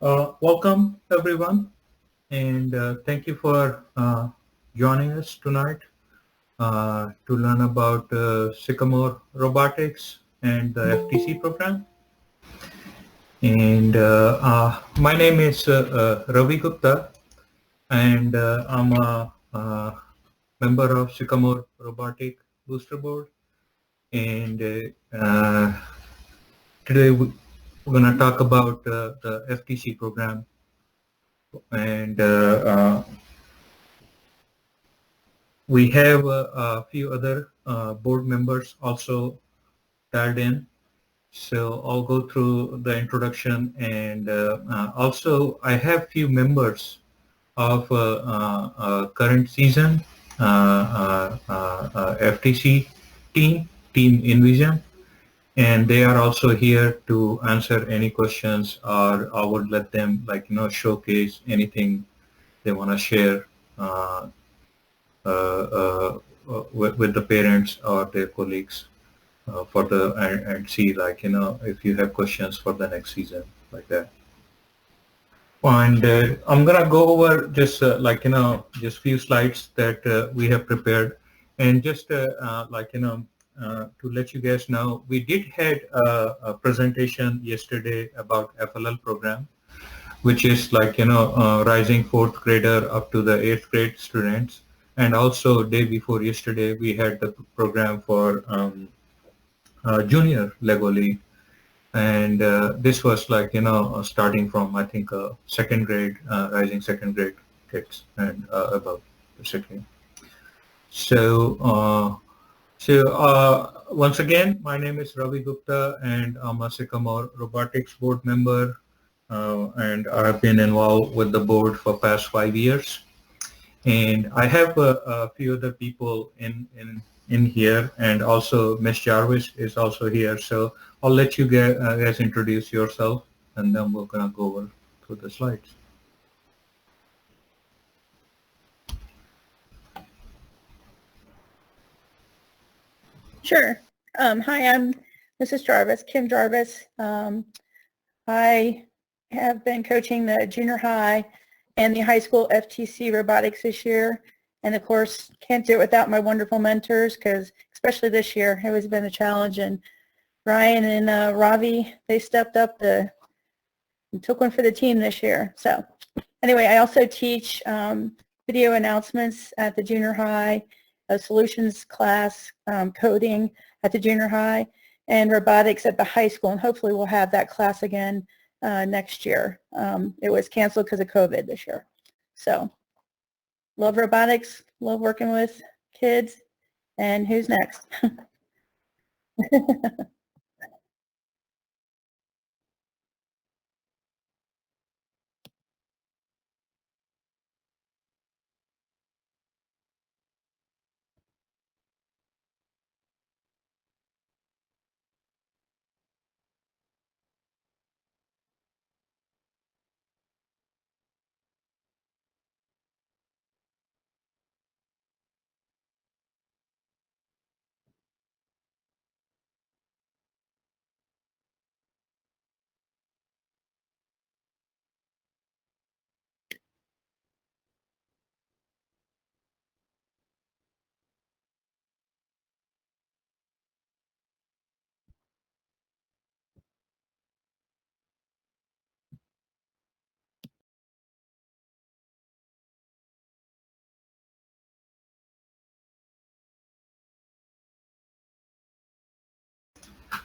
Welcome, everyone, and thank you for joining us tonight to learn about Sycamore Robotics and the FTC program. And my name is Ravi Gupta, and I'm a member of Sycamore Robotic Booster Board. And today we're going to talk about the FTC program and we have a few other board members also dialed in. So I'll go through the introduction and also I have few members of current season FTC team Envision, and they are also here to answer any questions, or I would let them showcase anything they want to share with the parents or their colleagues for the and see if you have questions for the next season like that. And I'm gonna go over just just few slides that we have prepared, and just to let you guys know, we did had a presentation yesterday about FLL program, which is rising fourth grader up to the eighth grade students. And also day before yesterday, we had the program for junior Lego League. And this was starting from, I think, second grade, rising second grade kids and above, basically. So, once again, my name is Ravi Gupta, and I'm a Sycamore Robotics board member, and I've been involved with the board for past 5 years. And I have a few other people in here, and also Miss Jarvis is also here. So I'll let you guys introduce yourself, and then we're gonna go over through the slides. Sure. Hi, I'm Mrs. Jarvis, Kim Jarvis. I have been coaching the junior high and the high school FTC robotics this year. And of course, can't do it without my wonderful mentors, because especially this year, it has been a challenge. And Ryan and Ravi, they stepped up and took one for the team this year. So anyway, I also teach video announcements at the junior high, a solutions class, coding at the junior high, and robotics at the high school. And hopefully we'll have that class again next year. It was canceled because of COVID this year. So love robotics, love working with kids. And who's next?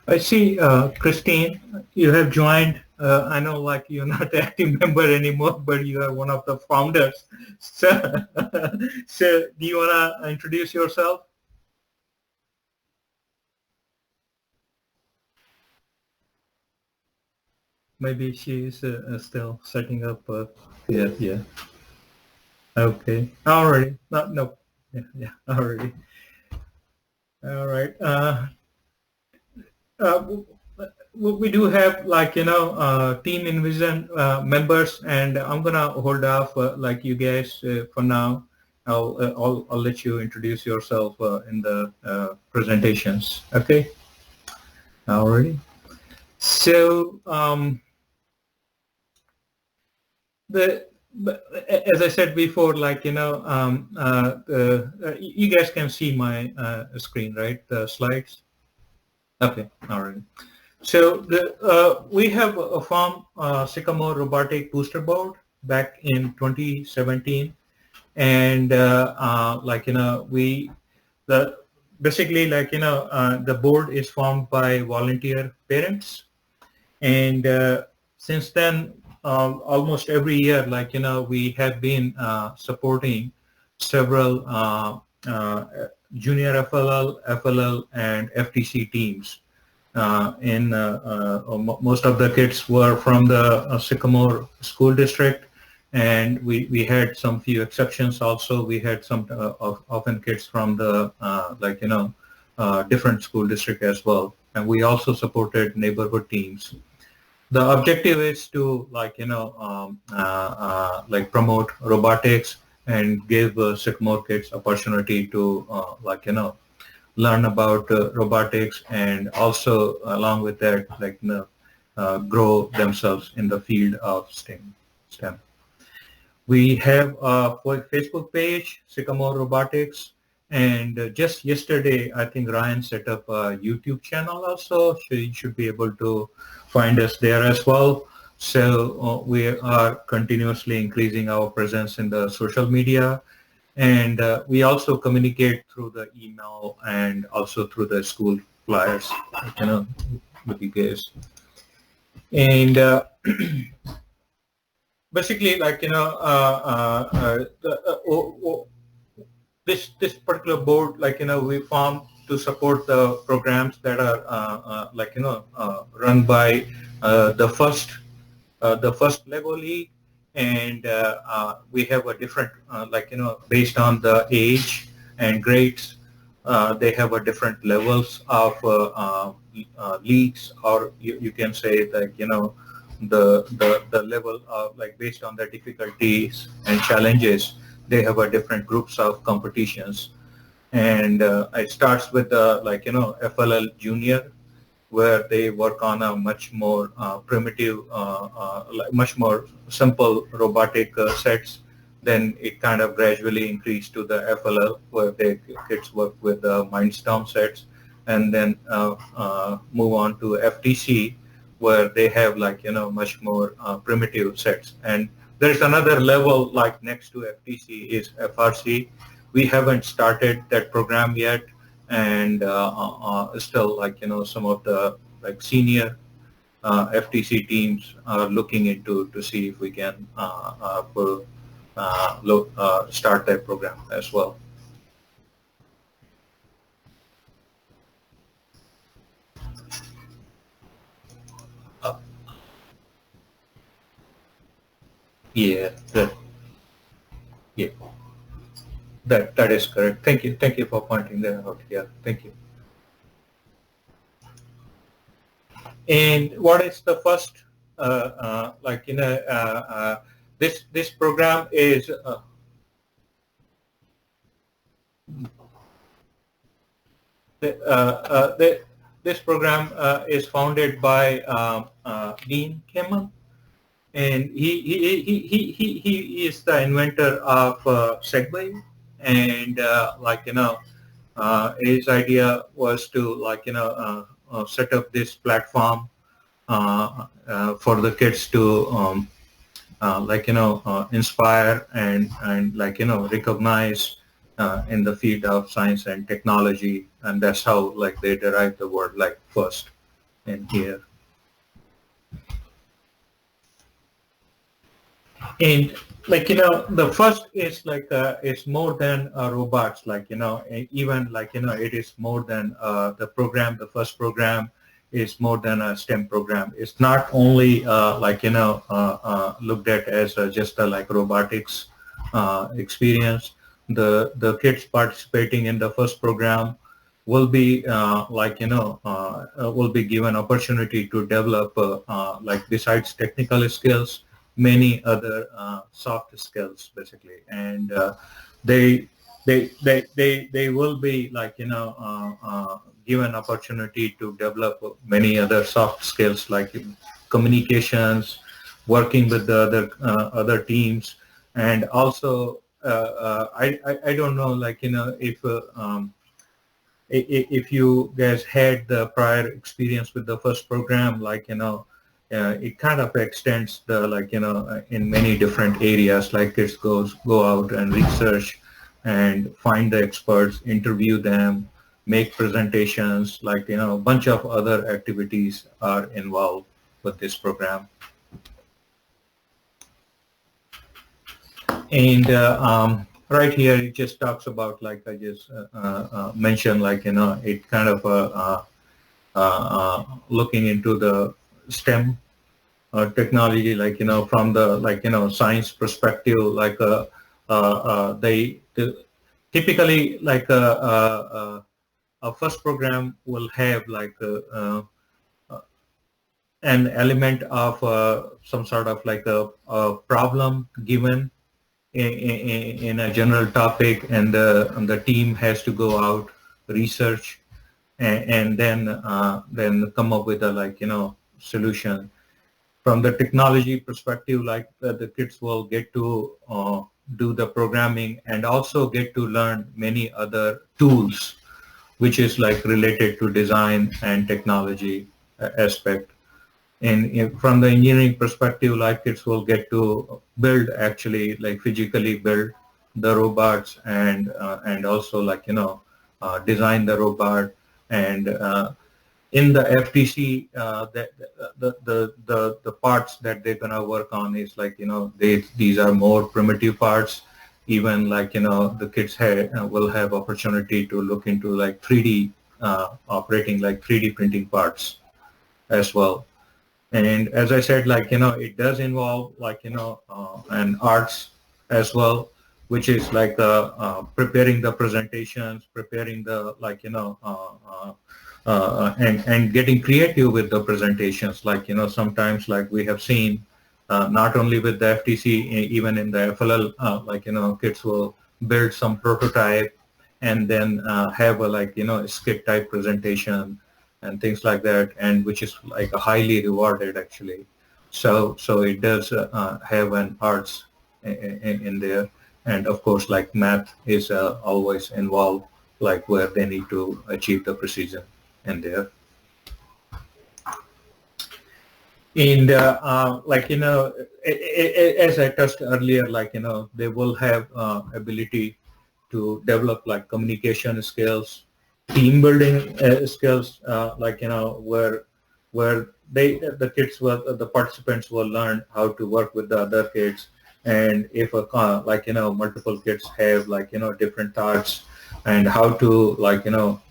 I see, Christine, you have joined. I know, you're not the active member anymore, but you are one of the founders. So, so do you want to introduce yourself? Maybe she's still setting up. Yeah. Okay. Alrighty. No. Yeah. Alrighty. All right. Uh, we do have Team Envision members, and I'm gonna hold off you guys for now. I'll let you introduce yourself in the presentations. Okay. Alrighty. So the as I said before, like you guys can see my screen, right? The slides. Okay, all right. So we have a form Sycamore Robotic Booster Board back in 2017, and we the basically the board is formed by volunteer parents, and since then almost every year we have been supporting several junior FLL and FTC teams. Most of the kids were from the Sycamore School District, and we had some few exceptions also. We had some often kids from the different school district as well, and we also supported neighborhood teams. The objective is to promote robotics and give Sycamore kids opportunity to learn about robotics, and also along with that grow themselves in the field of STEM. We have a Facebook page, Sycamore Robotics, and just yesterday I think Ryan set up a YouTube channel also, so you should be able to find us there as well. So we are continuously increasing our presence in the social media, and we also communicate through the email and also through the school flyers, with you guys. And basically, this particular board, we formed to support the programs that are run by the first Lego League, and we have a different based on the age and grades, they have a different levels of leagues, or you can say the level of based on the difficulties and challenges, they have a different groups of competitions. And it starts with FLL Junior, where they work on a much more primitive, much more simple robotic sets. Then it kind of gradually increased to the FLL, where the kids work with the Mindstorm sets, and then move on to FTC, where they have much more primitive sets. And there's another level next to FTC is FRC. We haven't started that program yet, and still some of the senior FTC teams are looking into to see if we can start that program as well. Yeah, that is correct. Thank you for pointing that out. Yeah, thank you. And what is the first this program is this program is founded by Dean Kimmel, and he is the inventor of Segway, and his idea was to set up this platform for the kids to inspire and recognize in the field of science and technology, and that's how they derive the word first in here. And the first is it's more than robots, even it is more than the program. The first program is more than a STEM program. It's not only looked at as just a robotics experience. The kids participating in the first program will be will be given opportunity to develop besides technical skills, many other soft skills basically, and they will be given opportunity to develop many other soft skills like communications, working with the other teams. And also I don't know, like, if you guys had the prior experience with the first program, like, it kind of extends the, like, in many different areas, like kids go out and research and find the experts, interview them, make presentations, like, a bunch of other activities are involved with this program. And right here, it just talks about, like I just mentioned, like, it kind of looking into the STEM technology, like, from the, like, science perspective, like they typically, like, a first program will have, like, an element of some sort of, like, a problem given in a general topic, and the team has to go out, research, and then come up with a, like, solution. From the technology perspective, like, the kids will get to do the programming and also get to learn many other tools, which is, like, related to design and technology aspect. And from the engineering perspective, like, kids will get to build, actually, like, physically build the robots, and also, like, design the robot. And in the FTC, the parts that they're gonna work on is, like, these are more primitive parts. Even, like, the kids will have opportunity to look into, like, 3D operating, like 3D printing parts as well. And as I said, like, it does involve, like, an arts as well, which is, like, preparing the presentations, preparing the, like, and getting creative with the presentations. Like, sometimes, like, we have seen, not only with the FTC, even in the FLL, like, kids will build some prototype and then have a, like, skit type presentation and things like that, and which is, like, highly rewarded, actually. So it does have an arts in there. And of course, like, math is always involved, like, where they need to achieve the precision in there. And like, as I touched earlier, like, they will have ability to develop, like, communication skills, team building skills, like, where the kids will, the participants will learn how to work with the other kids. And if like, multiple kids have, like, different thoughts, and how to, like,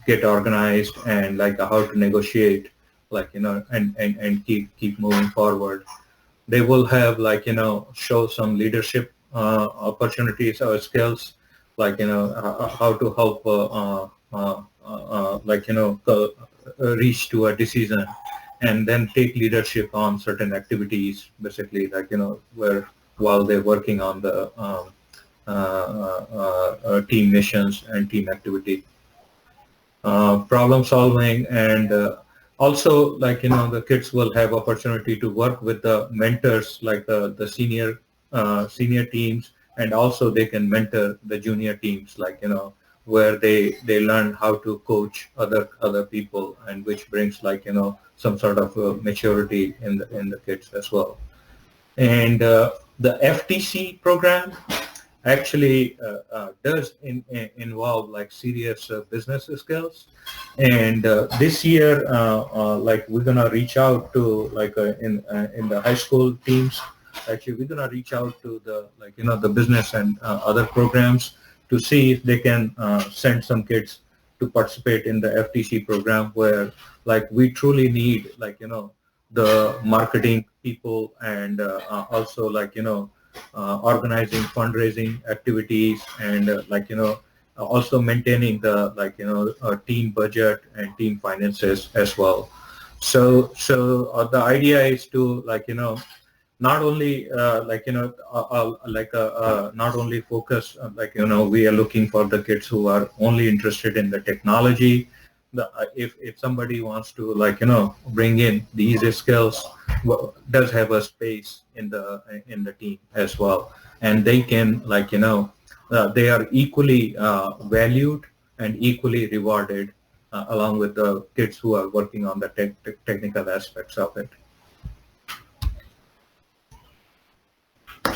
get organized, and, like, how to negotiate, like, and keep moving forward. They will have, like, show some leadership opportunities or skills, like, how to help like, reach to a decision, and then take leadership on certain activities, basically, like, where while they're working on the team missions and team activity. Problem solving, and also, like, the kids will have opportunity to work with the mentors, like the senior teams, and also they can mentor the junior teams, like, where they learn how to coach other people, and which brings, like, some sort of maturity in the kids as well. And the FTC program actually does involve, like, serious business skills. And this year, like, we're gonna reach out to, like, in the high school teams. Actually, we're gonna reach out to the, like, the business and other programs to see if they can send some kids to participate in the FTC program, where, like, we truly need, like, the marketing people, and also, like, organizing fundraising activities, and like, also maintaining the, like, team budget and team finances as well. So the idea is to, like, not only like, like, not only focus, like, we are looking for the kids who are only interested in the technology. If somebody wants to, like, bring in these skills, does have a space in the team as well, and they can they are equally valued and equally rewarded along with the kids who are working on the technical aspects of it.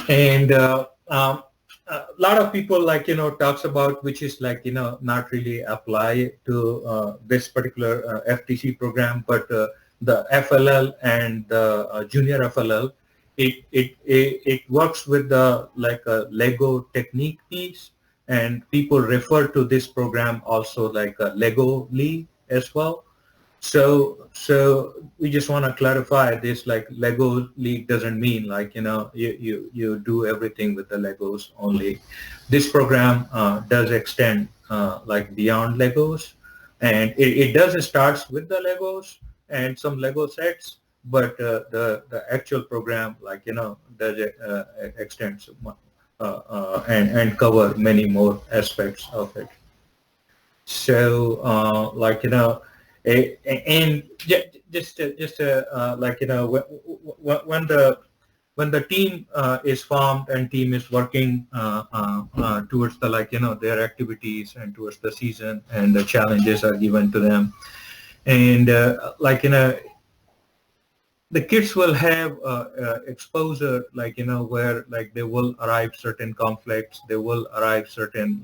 And a lot of people talks about, which is not really apply to this particular FTC program, but the FLL and the junior FLL, it works with the a Lego technique piece, and people refer to this program also like a Lego League as well. So we just want to clarify this, like Lego League doesn't mean you do everything with the Legos only. This program does extend beyond Legos, and it does starts with the Legos and some Lego sets, but the actual program does extend and cover many more aspects of it. So and just when the team is formed and team is working towards the their activities and towards the season, and the challenges are given to them, and the kids will have exposure where they will arrive certain conflicts, they will arrive certain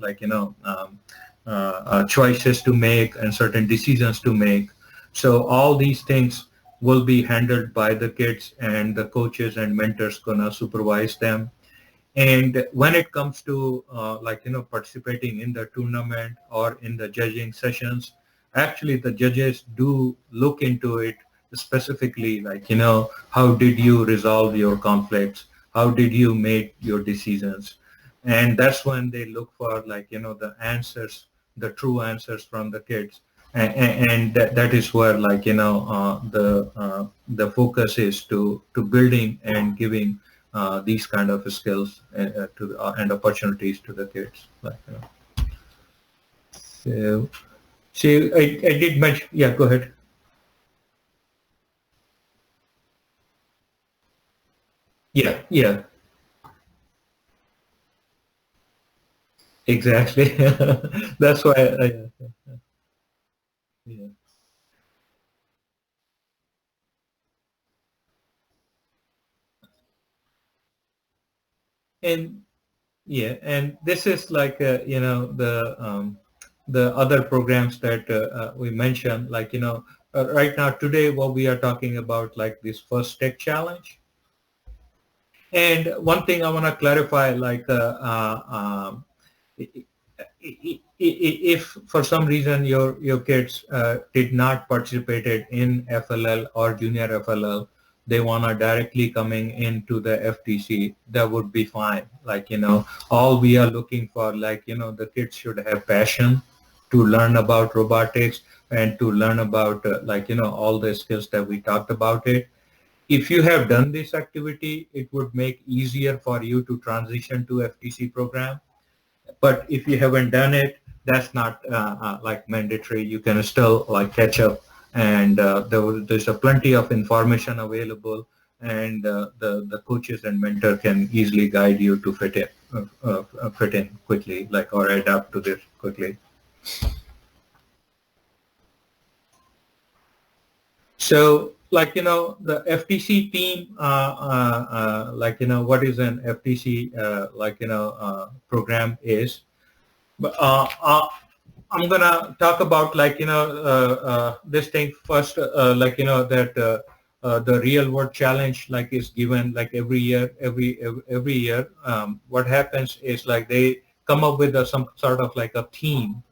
choices to make and certain decisions to make. So all these things will be handled by the kids, and the coaches and mentors gonna supervise them. And when it comes to participating in the tournament or in the judging sessions, actually the judges do look into it specifically, how did you resolve your conflicts, how did you make your decisions. And that's when they look for the answers, the true answers from the kids, and that is where the focus is to building and giving these kind of skills and opportunities to the kids. So I did mention. Yeah, go ahead. Yeah, exactly. That's why. Yeah. And yeah, and this is the other programs that we mentioned, right now today what we are talking about, this first tech challenge. And one thing I want to clarify, if for some reason your kids did not participated in FLL or junior FLL, they want to directly coming into the FTC, that would be fine. All we are looking for, the kids should have passion to learn about robotics and to learn about all the skills that we talked about it. If you have done this activity, it would make easier for you to transition to FTC program. But if you haven't done it, that's not mandatory. You can still catch up, and there's a plenty of information available, and the coaches and mentor can easily guide you to fit in quickly, or adapt to this quickly. So the FTC team, what is an FTC program is. But I'm gonna talk about this thing first, that the real world challenge is given every year. Every year, what happens is they come up with some sort of a theme,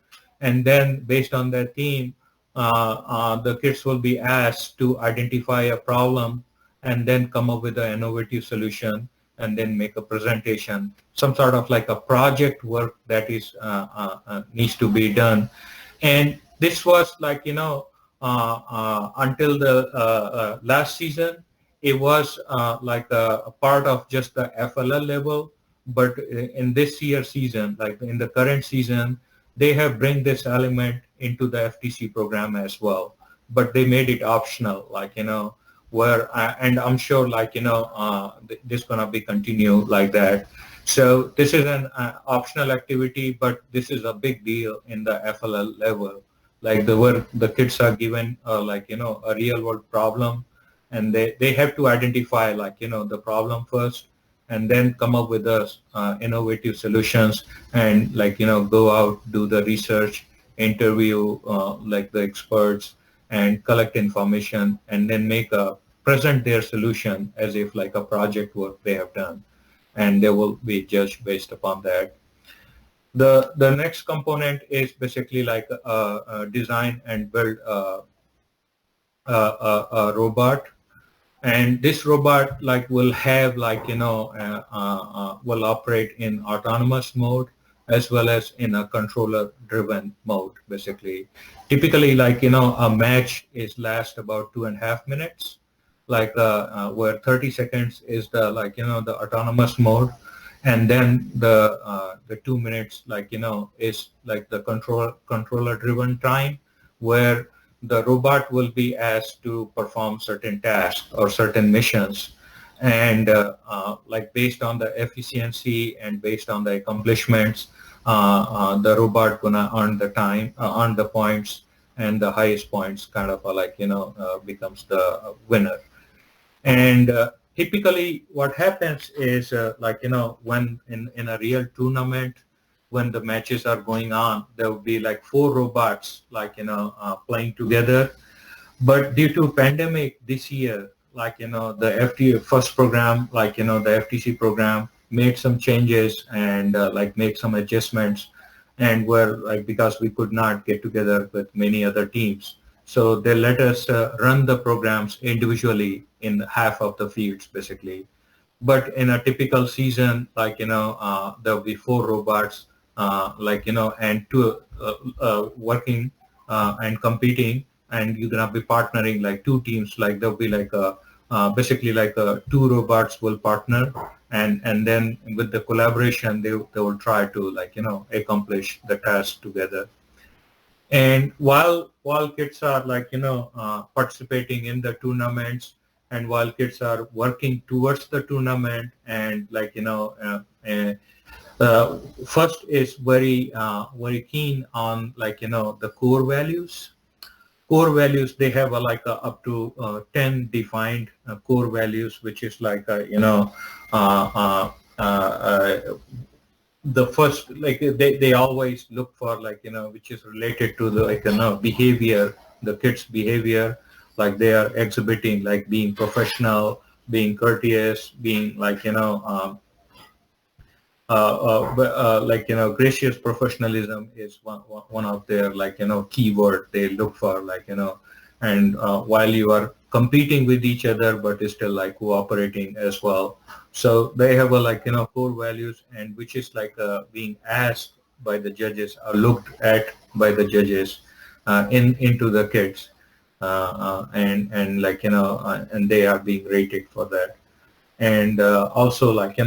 and then based on that theme, the kids will be asked to identify a problem and then come up with an innovative solution, and then make a presentation, some sort of a project work that is needs to be done. And this was until the last season, it was a part of just the FLL level. But in this year's season, in the current season, they have bring this element into the FTC program as well. But they made it optional, where, and I'm sure like, this going to be continue like that. So this is an optional activity, but this is a big deal in the FLL level, like where the kids are given like, a real world problem, and they have to identify like, the problem first, and then come up with the innovative solutions, and like, go out, do the research, interview like the experts, and collect information, and then present their solution as if like a project work they have done, and they will be judged based upon that. The next component is basically like design and build a robot, and this robot like will have like, will operate in autonomous mode as well as in a controller driven mode. Basically, typically like, a match is last about 2.5 minutes, like where 30 seconds is the like, the autonomous mode, and then the 2 minutes like, is like the controller driven time, where the robot will be asked to perform certain tasks or certain missions, and like based on the efficiency and based on the accomplishments, the robot gonna earn the time, earn the points, and the highest points kind of like, becomes the winner. And typically what happens is like, when in a real tournament, when the matches are going on, there will be like 4 robots like, playing together. But due to pandemic this year, like, the first program, like, the FTC program made some changes, and like made some adjustments, and were like, because we could not get together with many other teams, so they let us run the programs individually in half of the fields basically. But in a typical season, like, there'll be 4 robots, like, and two working and competing, and you're gonna be partnering like 2 teams. Like there'll be like basically like 2 robots will partner, and then with the collaboration, they will try to like, accomplish the task together. And while kids are like, participating in the tournaments, and while kids are working towards the tournament, and like, first is very keen on like, the core values. Core values, they have like up to 10 defined core values, which is like, uh, uh, uh, the first, like they always look for like, which is related to the like, behavior, the kids behavior, like they are exhibiting like being professional, being courteous, being like, like, gracious professionalism is one of their like, keyword they look for, like, and while you are competing with each other, but it's still like cooperating as well. So they have a like, core values, and which is like being asked by the judges or looked at by the judges into the kids, and like, and they are being rated for that. And also like,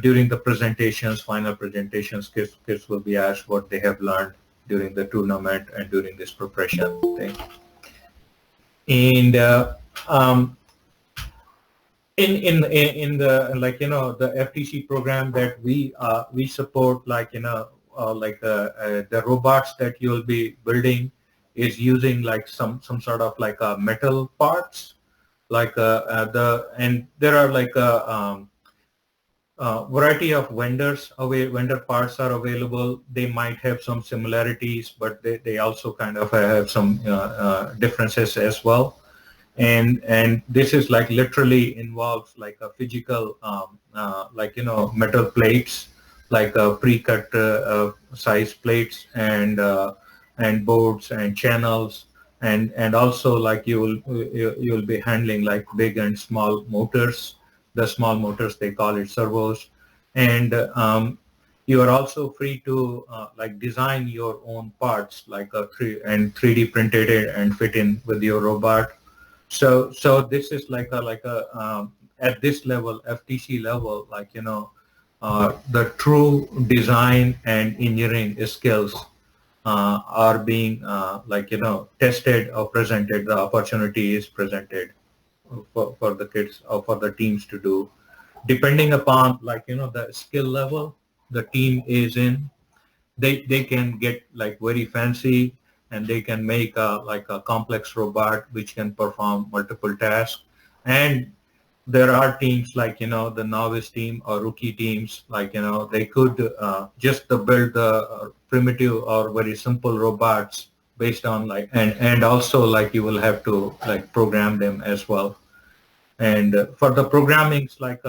during the presentations, final presentations, kids will be asked what they have learned during the tournament and during this preparation thing. And um, in the like, the FTC program that we support, like, like the robots that you'll be building is using like some sort of like metal parts, like and there are like variety of vendor parts are available. They might have some similarities, but they also kind of have some differences as well. And this is like literally involves like a physical like, metal plates, like pre-cut size plates, and boards and channels, and also like you'll be handling like big and small motors. The small motors, they call it servos. And you are also free to like design your own parts, like 3D printed it and fit in with your robot. So this is like a at this level, FTC level, like, the true design and engineering skills are being like, tested or presented. The opportunity is presented. for the kids or for the teams to do, depending upon like the skill level the team is in. They can get like very fancy, and they can make like a complex robot which can perform multiple tasks. And there are teams like the novice team or rookie teams, like they could just build the primitive or very simple robots based on like, and also like you will have to like program them as well. And for the programmings, like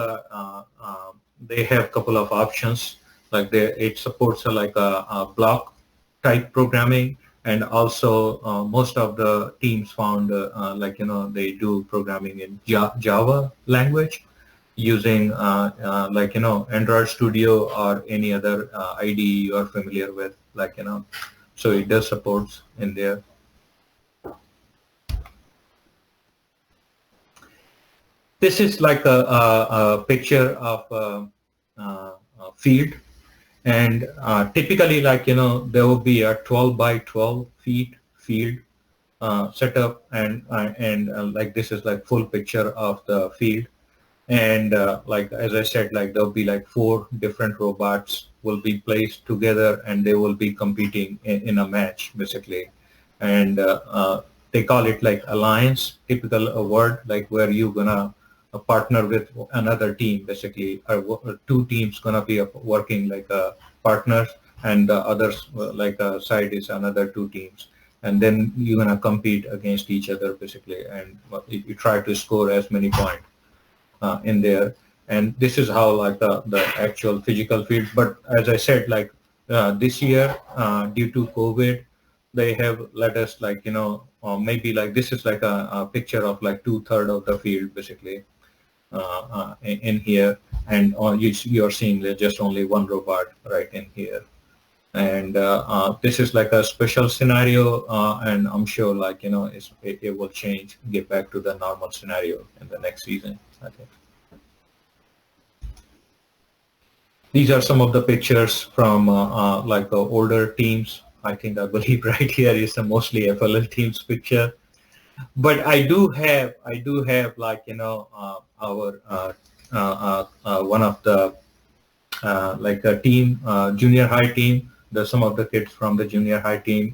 they have a couple of options. Like it supports like a block type programming, and also most of the teams found like they do programming in Java language using like Android Studio or any other IDE you are familiar with, like so it does supports in there. This is like a picture of a field, and typically like there will be a 12 by 12 feet field setup, and like this is like full picture of the field. And like as I said, like there'll be like 4 different robots will be placed together, and they will be competing in a match basically. And they call it like alliance, typical a word like where you're gonna partner with another team basically, or 2 teams gonna be working like partners, and the others like side is another 2 teams, and then you're gonna compete against each other basically, and you try to score as many points in there. And this is how like the actual physical field. But as I said, like this year due to COVID, they have let us like maybe like this is like a picture of like 2/3 of the field basically in here, and you're seeing just only one robot right in here. And this is like a special scenario, and I'm sure like it will change, get back to the normal scenario in the next season, I think. These are some of the pictures from like older teams. I think I believe right here is the mostly FLL teams picture. But I do have like our one of the like a team, junior high team. Some of the kids from the junior high team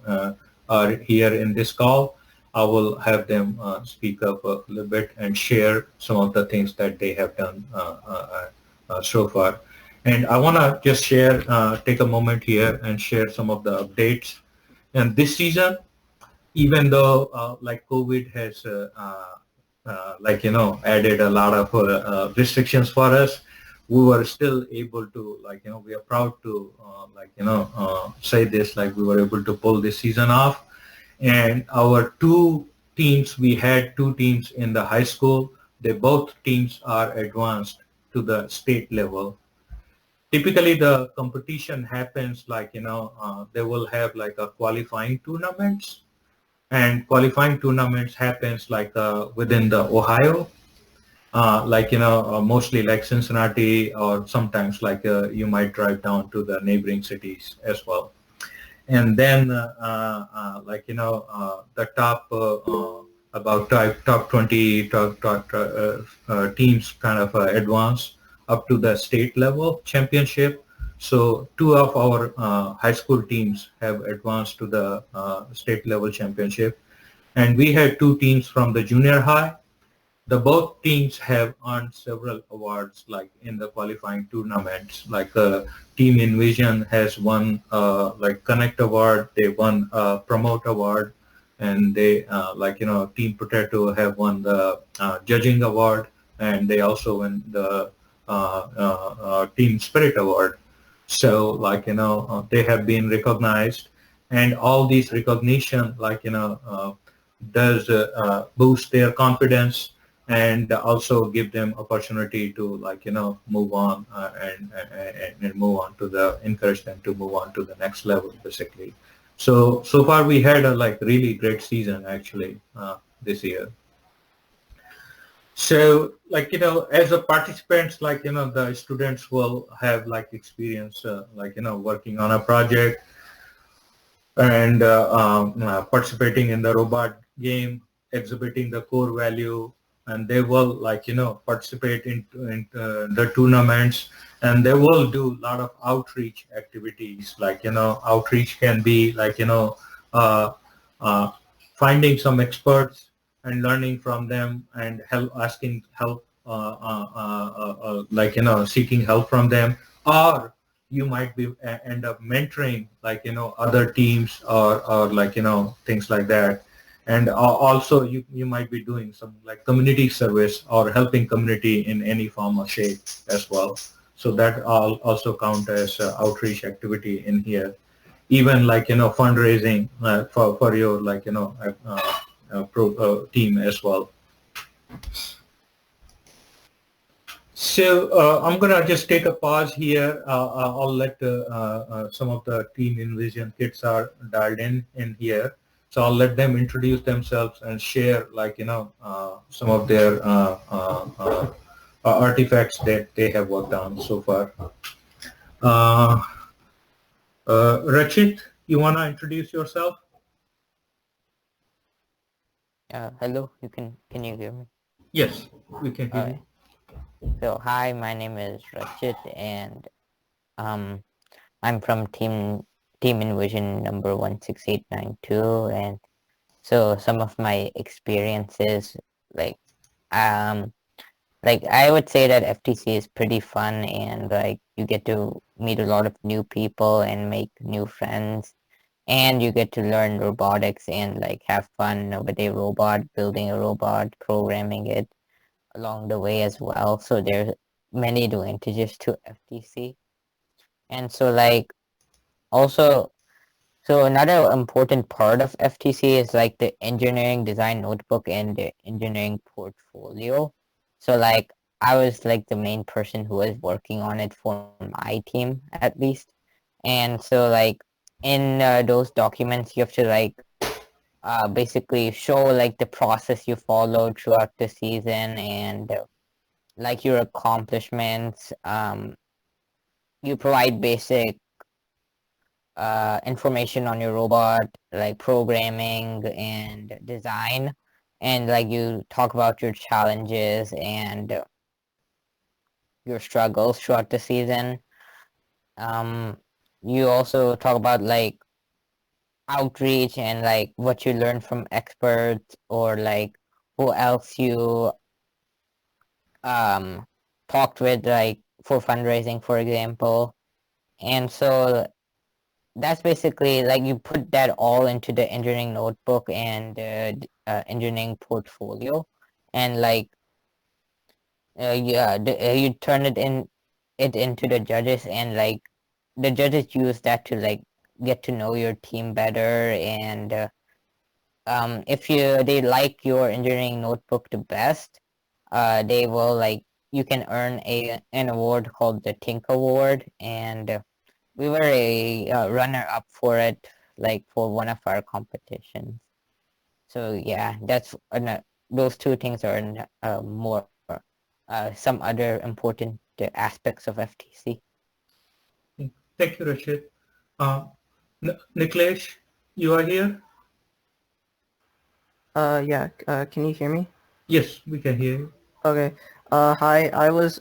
are here in this call. I will have them speak up a little bit and share some of the things that they have done so far. And I want to just share, take a moment here and share some of the updates. And this season, even though like COVID has like added a lot of restrictions for us, we were still able to like we are proud to like say this, like we were able to pull this season off. And our 2 teams, we had 2 teams in the high school. They both teams are advanced to the state level. Typically the competition happens like they will have like a qualifying tournaments, and qualifying tournaments happens like within the Ohio, like mostly like Cincinnati, or sometimes like you might drive down to the neighboring cities as well. And then like the top about top 20 teams kind of advance up to the state level championship. So 2 of our high school teams have advanced to the state level championship, and we had 2 teams from the junior high. The both teams have earned several awards like in the qualifying tournaments. Like Team Envision has won like Connect Award, they won Promote Award, and they like Team Potato have won the Judging Award, and they also won the Team Spirit Award. So like they have been recognized, and all these recognition like does boost their confidence, and also give them opportunity to like move on and move on to the, encourage them to move on to the next level basically. So far we had a like really great season actually this year. So like as a participants, like the students will have like experience like working on a project, and participating in the robot game, exhibiting the core value, and they will participate in the tournaments, and they will do a lot of outreach activities. Outreach can be uh, uh, finding some experts and learning from them and asking help, seeking help from them, or you might be end up mentoring other teams, or things like that. And also you might be doing some community service or helping community in any form or shape as well. So that all also count as outreach activity in here. Even fundraising for your team as well. So I'm gonna just take a pause here. I'll let some of the Team Envision kids are dialed in here. So I'll let them introduce themselves and share some of their artifacts that they have worked on so far. Rachit, you wanna introduce yourself? Hello, can you hear me? Yes, we can hear you. So hi, my name is Rachit, and I'm from Team Envision number 16892, and so some of my experiences, like I would say that FTC is pretty fun, and you get to meet a lot of new people and make new friends, and you get to learn robotics and have fun with a robot, building a robot, programming it along the way as well. So there's many advantages to FTC. And so also, so another important part of FTC is the engineering design notebook and the engineering portfolio. So I was the main person who was working on it for my team at least. And so in those documents you have to basically show the process you followed throughout the season, and your accomplishments. You provide basic information on your robot, like programming and design, and you talk about your challenges and your struggles throughout the season. You also talk about outreach and what you learn from experts, or who else you talked with for fundraising, for example. And so that's basically you put that all into the engineering notebook and engineering portfolio, and you turn it into the judges, and the judges use that to get to know your team better. And if they like your engineering notebook the best, they will you can earn an award called the Tink Award, and we were a runner-up for it, for one of our competitions. So yeah, that's those two things are more some other important aspects of FTC. Thank you, Rashid. Niklesh, you are here? Yeah, can you hear me? Yes, we can hear you. Okay. Hi,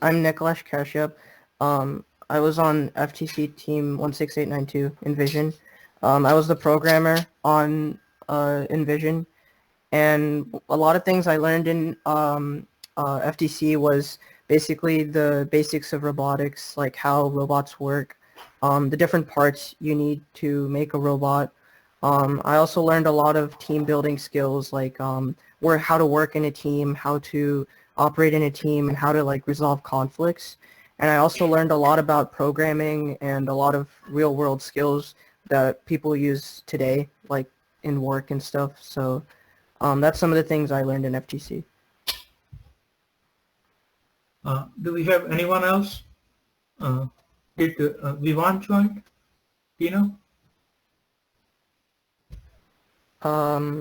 I'm Nicholas Kashyap. I was on FTC team 16892 Envision. I was the programmer on Envision, and a lot of things I learned in FTC was basically the basics of robotics, like how robots work, the different parts you need to make a robot. I also learned a lot of team building skills, like how to work in a team, how to operate in a team, and how to resolve conflicts. And I also learned a lot about programming and a lot of real world skills that people use today, like in work and stuff. So that's some of the things I learned in FTC. Do we have anyone else? Did Vivan join? Do you know?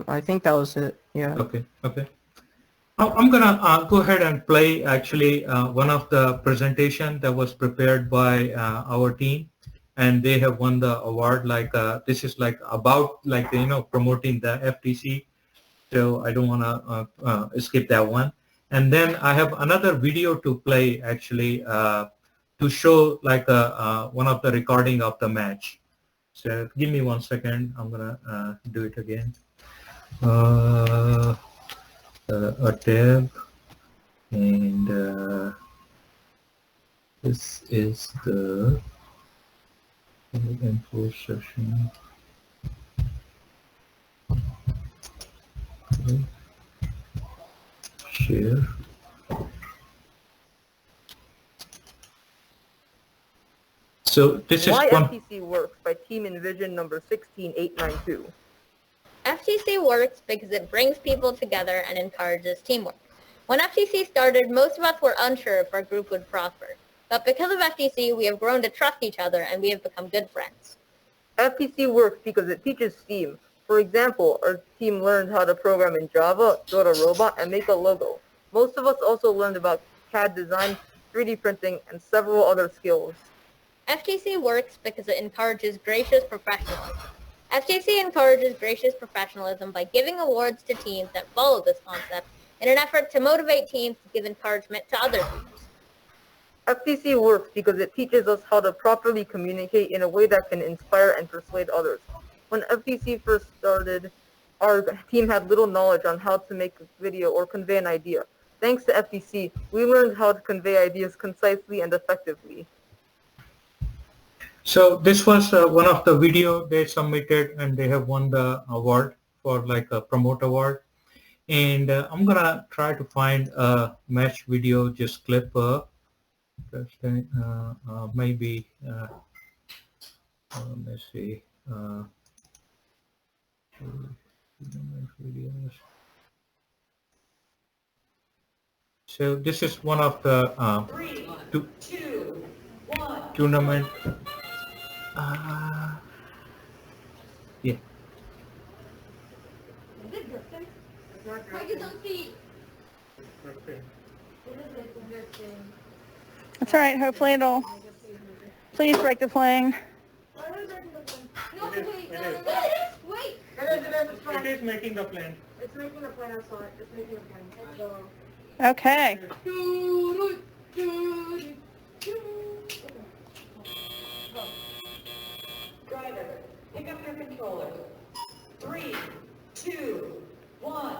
I think that was it. Yeah. Okay. I'm gonna go ahead and play actually one of the presentation that was prepared by our team, and they have won the award. This is about promoting the FTC, so I don't want to skip that one. And then I have another video to play actually to show like one of the recording of the match. So give me 1 second. I'm gonna do it again. A tab, and this is the info session. Okay. Share. So this is Why one. FTC works by Team Envision number 16892. FTC works because it brings people together and encourages teamwork. When FTC started, most of us were unsure if our group would prosper. But because of FTC, we have grown to trust each other and we have become good friends. FTC works because it teaches STEAM. For example, our team learned how to program in Java, build a robot, and make a logo. Most of us also learned about CAD design, 3D printing, and several other skills. FTC works because it encourages gracious professionalism. FTC encourages gracious professionalism by giving awards to teams that follow this concept in an effort to motivate teams to give encouragement to other teams. FTC works because it teaches us how to properly communicate in a way that can inspire and persuade others. When FTC first started, our team had little knowledge on how to make a video or convey an idea. Thanks to FTC, we learned how to convey ideas concisely and effectively. So this was one of the video they submitted, and they have won the award for like a promote award. And I'm gonna try to find a match video, just clip maybe let's see videos. So this is one of the tournament. Yeah. That's all right. Hopefully it'll please break the plane. Wait! It is making the plane. It's making a plan, I saw it. It's making a plan. Okay. Driver, pick up your controller. 3, 2, 1.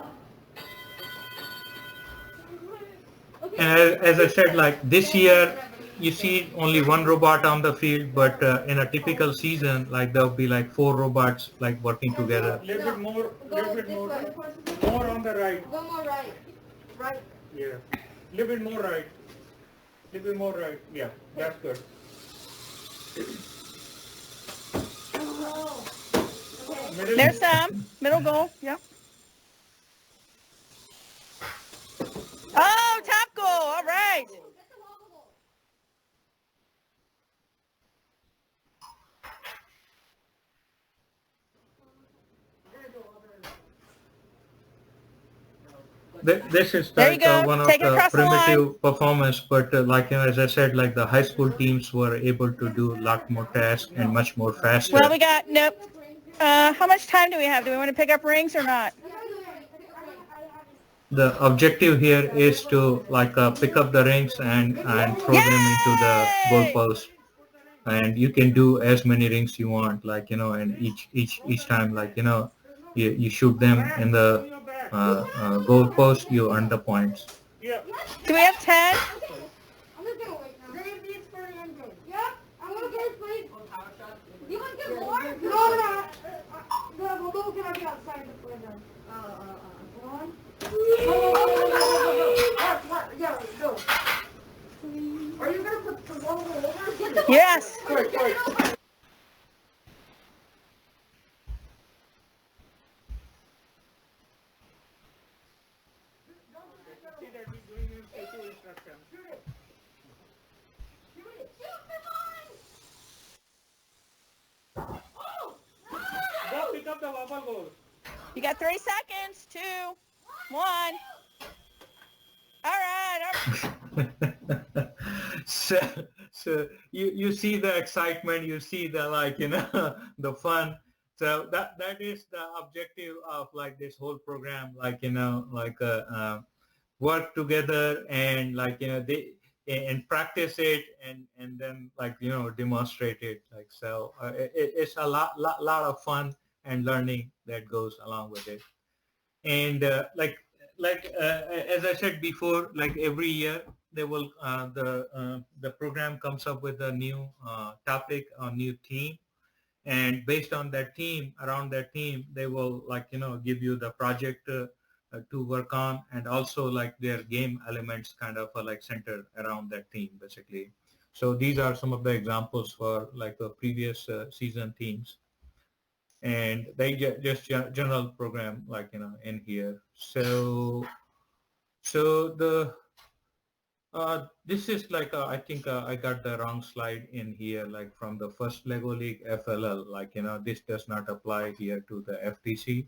And as I said, like this year, you see only one robot on the field, but in a typical season, like there'll be like 4 robots like working together. Little bit more on the right. Go more right. Right. Yeah. Little bit more right. Little bit more right. Yeah, that's good. Middle. There's some. Middle goal. Yep. Oh, top goal. All right. This is There you like go. one of Take it the across the line. primitive performance, but like as I said, like the high school teams were able to do a lot more tasks and much more faster. Well, we got, nope. How much time do we have? Do we want to pick up rings or not? The objective here is to like pick up the rings and throw them into the goalpost, and you can do as many rings you want, like and each time, like you shoot them in the goalpost, you earn the points. Yeah. Do we have 10? I'm just gonna wait now. Dave needs for the end game. Yep. I'm gonna get his plate. You want to get more? No. The goal cannot be outside the play then. One. Yeah, go. Are you gonna put the ball over? Yes. See that we're doing in special instruction. Go pick up the wobble goal. You got 3 seconds. 2, 1. All right. so you see the excitement, you see the the fun. So that is the objective of like this whole program, work together and like, they and practice it and then like, demonstrate it. Like, so it's a lot of fun and learning that goes along with it. And as I said before, like every year they will the program comes up with a new topic or new theme, and based on that theme, around that theme, they will like give you the project to work on, and also like their game elements kind of like centered around that theme basically. So these are some of the examples for like the previous season themes, and they just general program like in here. So the this is like I think I got the wrong slide in here, like from the first Lego League FLL, like this does not apply here to the FTC.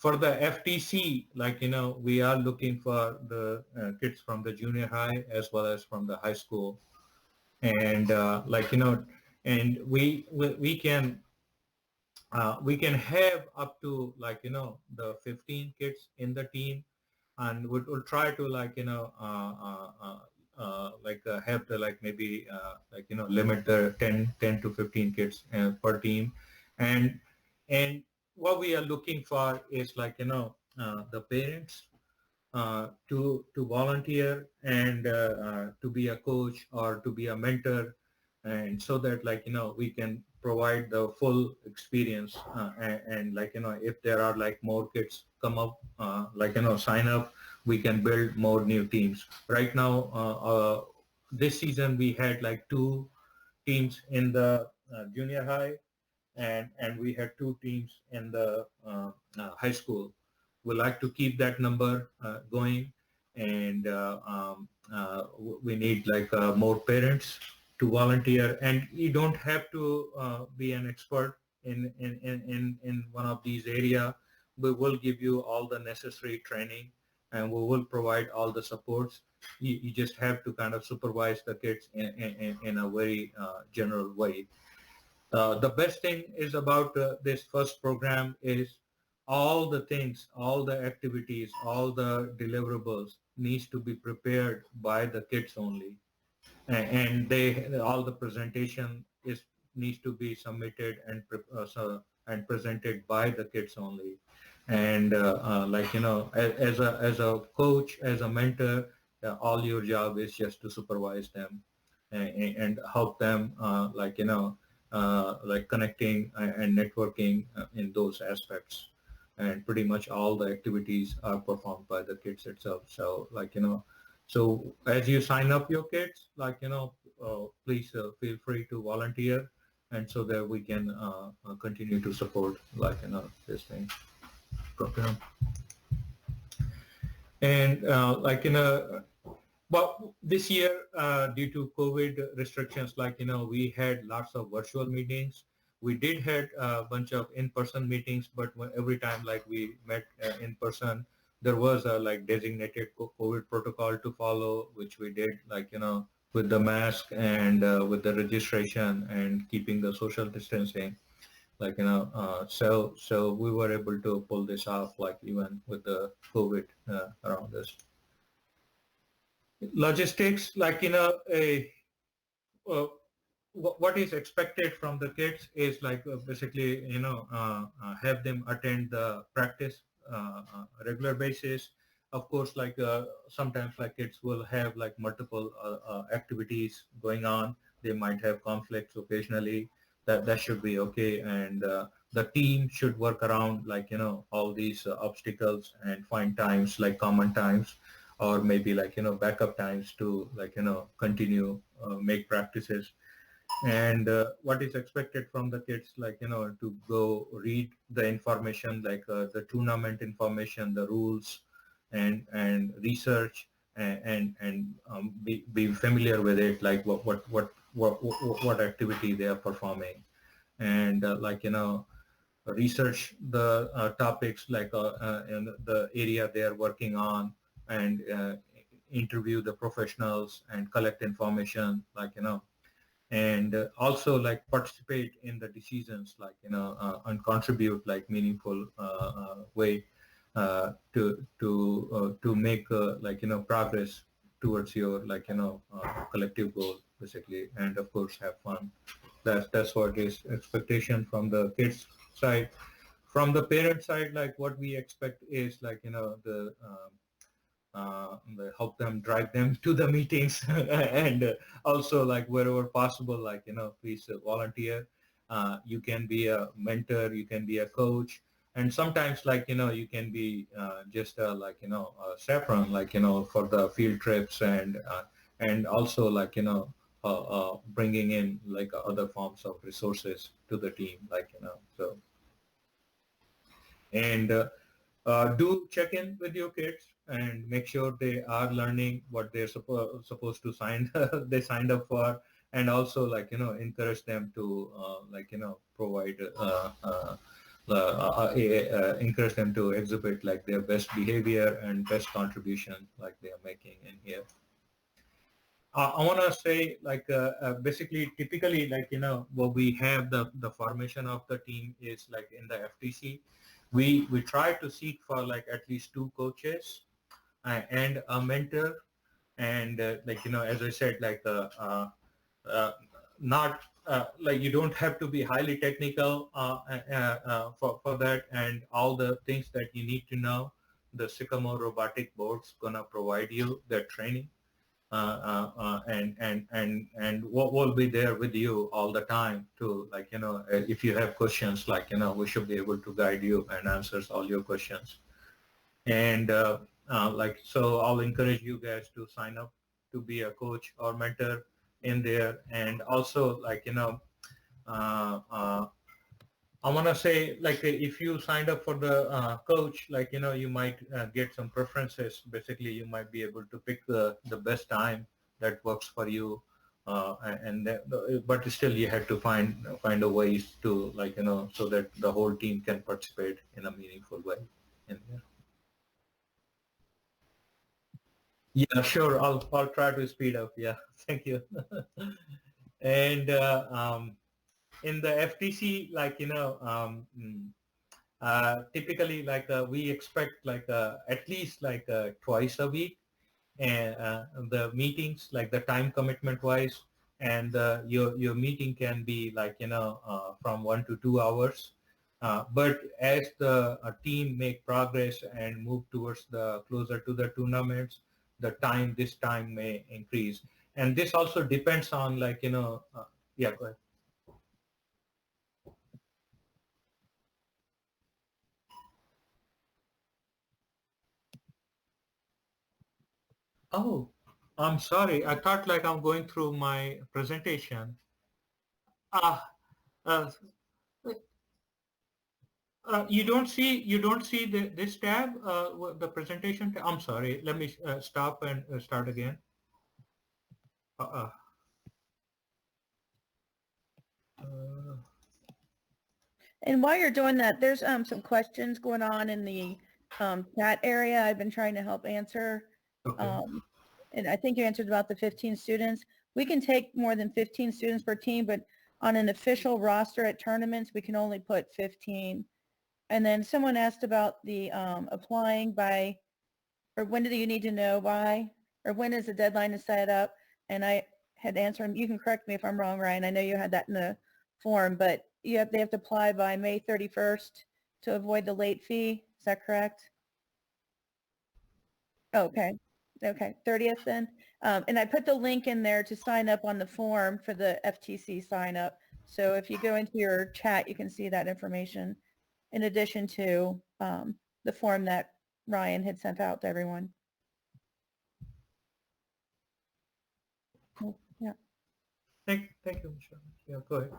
For the FTC, like we are looking for the kids from the junior high as well as from the high school, and like and we can have up to like the 15 kids in the team, and we'll try to like have the like maybe limit the 10 to 15 kids per team, and what we are looking for is like the parents to volunteer and to be a coach or to be a mentor, and so that like we can provide the full experience and like if there are like more kids come up like sign up, we can build more new teams. Right now this season we had like 2 teams in the junior high, and we had 2 teams in the high school. We like to keep that number going, and we need like more parents to volunteer, and you don't have to be an expert in one of these area. We will give you all the necessary training, and we will provide all the supports. You just have to kind of supervise the kids in a very general way. The best thing is about this first program is all the things, all the activities, all the deliverables needs to be prepared by the kids only, and they all the presentation is needs to be submitted and presented by the kids only, and like as a coach, as a mentor, all your job is just to supervise them and help them like connecting and networking in those aspects, and pretty much all the activities are performed by the kids itself. So like so as you sign up your kids, like please feel free to volunteer, and so that we can continue to support like this thing program. And like but this year, due to COVID restrictions, like we had lots of virtual meetings. We did had a bunch of in-person meetings, but every time like we met in person, there was a like designated COVID protocol to follow, which we did like with the mask and with the registration and keeping the social distancing, like so we were able to pull this off, like even with the COVID around us. Logistics, like uh, what is expected from the kids is like basically have them attend the practice regular basis. Of course, like sometimes like kids will have like multiple activities going on. They might have conflicts occasionally. That should be okay, and the team should work around like all these obstacles and find times like common times, or maybe like backup times to like continue make practices. And what is expected from the kids, like to go read the information, like the tournament information, the rules, and research, and be familiar with it, like what activity they are performing, and like research the topics like in the area they are working on, and interview the professionals and collect information, like and also like participate in the decisions, like and contribute like meaningful way. to make progress towards your collective goal basically, and of course have fun. That's what is expectation from the kids side. From the parent side, like what we expect is the help them, drive them to the meetings, and also like wherever possible, please volunteer. You can be a mentor, you can be a coach, and sometimes you can be just a chaperone, for the field trips, and also bringing in other forms of resources to the team, so. And do check in with your kids and make sure they are learning what they're supposed to sign they signed up for, and also encourage them to provide encourage them to exhibit their best behavior and best contribution they are making in here. I want to say basically typically what we have the formation of the team is in the FTC. We try to seek for at least 2 coaches and a mentor, and as I said, not you don't have to be highly technical for that, and all the things that you need to know, the Sycamore Robotic Board's gonna provide you their training. And what will be there with you all the time to if you have questions, we should be able to guide you and answers all your questions. And so I'll encourage you guys to sign up to be a coach or mentor in there. And also I want to say, if you signed up for the coach, you might get some preferences. Basically, you might be able to pick the best time that works for you, but still you have to find a ways to so that the whole team can participate in a meaningful way in there. Yeah, sure. I'll try to speed up. Yeah, thank you. And in the FTC, typically we expect at least twice a week, and the meetings, the time commitment wise, and your meeting can be from 1 to 2 hours. But as the team make progress and move towards the closer to the tournaments, this time may increase. And this also depends on yeah, go ahead. Oh, I'm sorry. I thought I'm going through my presentation. Ah, uh, you don't see this tab, the presentation tab. I'm sorry. Let me stop and start again. Uh, And while you're doing that, there's some questions going on in the chat area. I've been trying to help answer. okay. And I think you answered about the 15 students. We can take more than 15 students per team, but on an official roster at tournaments, we can only put 15. And then someone asked about the applying by, or when do you need to know by, or when is the deadline to set up? And I had answered, you can correct me if I'm wrong, Ryan. I know you had that in the form, but they have to apply by May 31st to avoid the late fee. Is that correct? Okay. Okay, 30th then. And I put the link in there to sign up on the form for the FTC sign up. So if you go into your chat, you can see that information in addition to the form that Ryan had sent out to everyone. Yeah. Thank you, Michelle. Yeah, go ahead.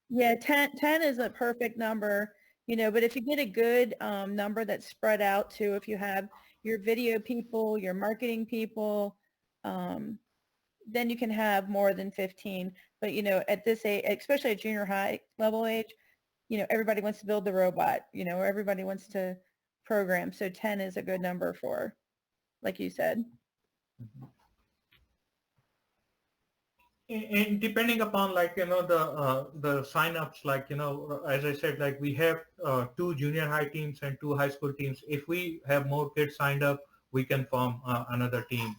Yeah, 10 is a perfect number, but if you get a good number that's spread out too, if you have your video people, your marketing people, then you can have more than 15. But, at this age, especially at junior high level age, everybody wants to build the robot, everybody wants to program. So 10 is a good number for, like you said. Mm-hmm. And depending upon the signups, as I said, like we have 2 junior high teams and 2 high school teams. If we have more kids signed up, we can form another team.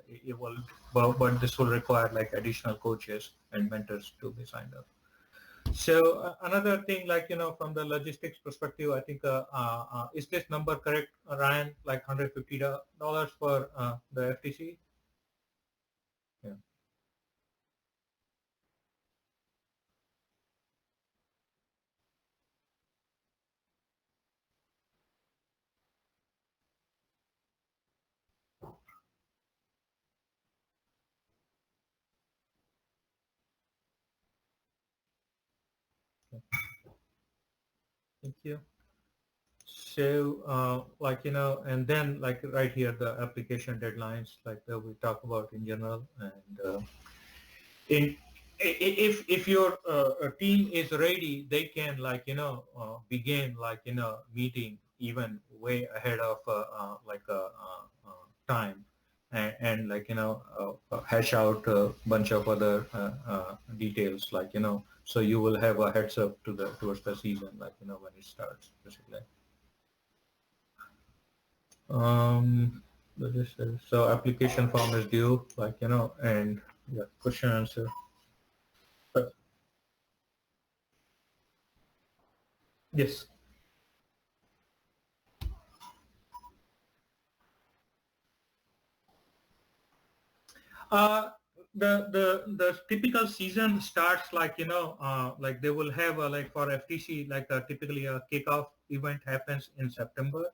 It will, but this will require like additional coaches and mentors to be signed up. So another thing, from the logistics perspective, I think is this number correct, Ryan? Like $150 for the FTC? Yeah. Thank you. So, and then like right here, the application deadlines, like that we talk about in general, and in if your team is ready, they can begin meeting even way ahead of time, and hash out a bunch of other details, so you will have a heads up towards the season, when it starts basically. Um, so application form is due, and yeah, question answer. Uh, yes. Uh, the typical season starts like they will have like for FTC, typically a kickoff event happens in September,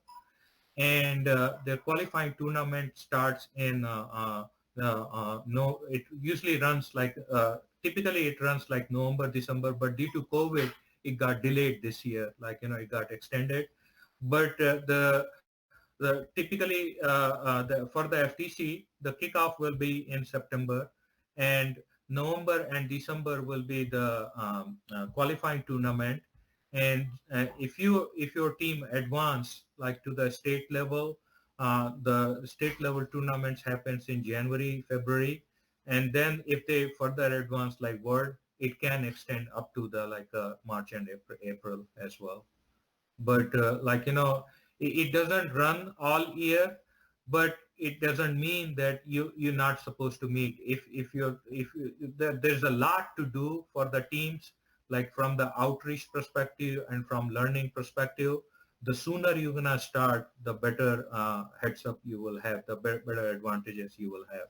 and the qualifying tournament starts in no, it usually runs typically it runs like November, December, but due to COVID it got delayed this year, it got extended. But the typically for the FTC, the kickoff will be in September, and November and December will be the qualifying tournament. And if your team advance to the state level, the state level tournaments happens in January, February, and then if they further advance like world, it can extend up to the March and April as well. But it doesn't run all year, but it doesn't mean that you're not supposed to meet. There's a lot to do for the teams, like from the outreach perspective and from learning perspective. The sooner you're gonna start, the better heads up you will have, the better advantages you will have.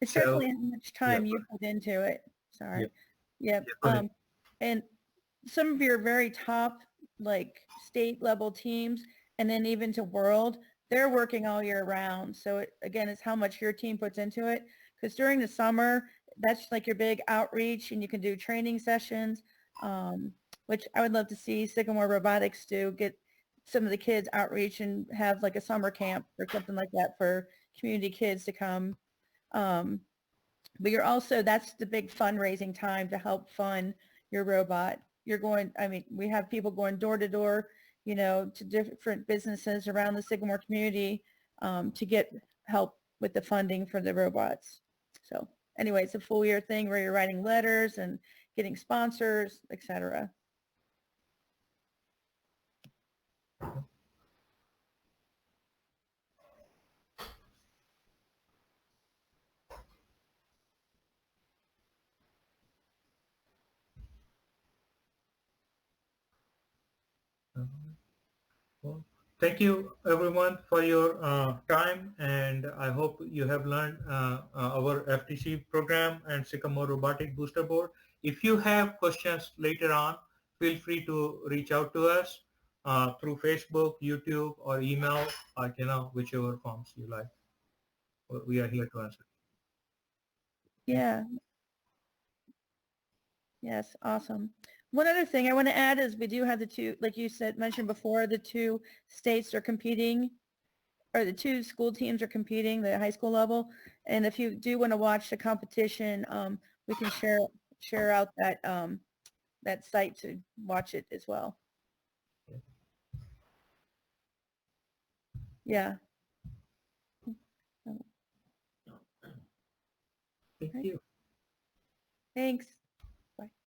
Especially how much yeah, time you put into it. Sorry. Yeah, Yep. go ahead. And some of your very top like state level teams, and then even to world, they're working all year round. So again, it's how much your team puts into it. Because during the summer, that's like your big outreach, and you can do training sessions, which I would love to see Sycamore Robotics do, get some of the kids outreach and have like a summer camp or something like that for community kids to come. But you're also, that's the big fundraising time to help fund your robot. You're going, I mean, we have people going door to door, to different businesses around the Sycamore community to get help with the funding for the robots. So anyway, it's a full year thing where you're writing letters and getting sponsors, etc. Well, thank you everyone for your time, and I hope you have learned our FTC program and Sycamore Robotic Booster Board. If you have questions later on, feel free to reach out to us through Facebook, YouTube, or email, whichever forms you like. We are here to answer. Yeah. Yes, awesome. One other thing I want to add is we do have the two, like you said, mentioned before, the two states are competing, or the two school teams are competing, the high school level. And if you do want to watch the competition, we can share out that site to watch it as well. Yeah. Thank Right. you. Thanks.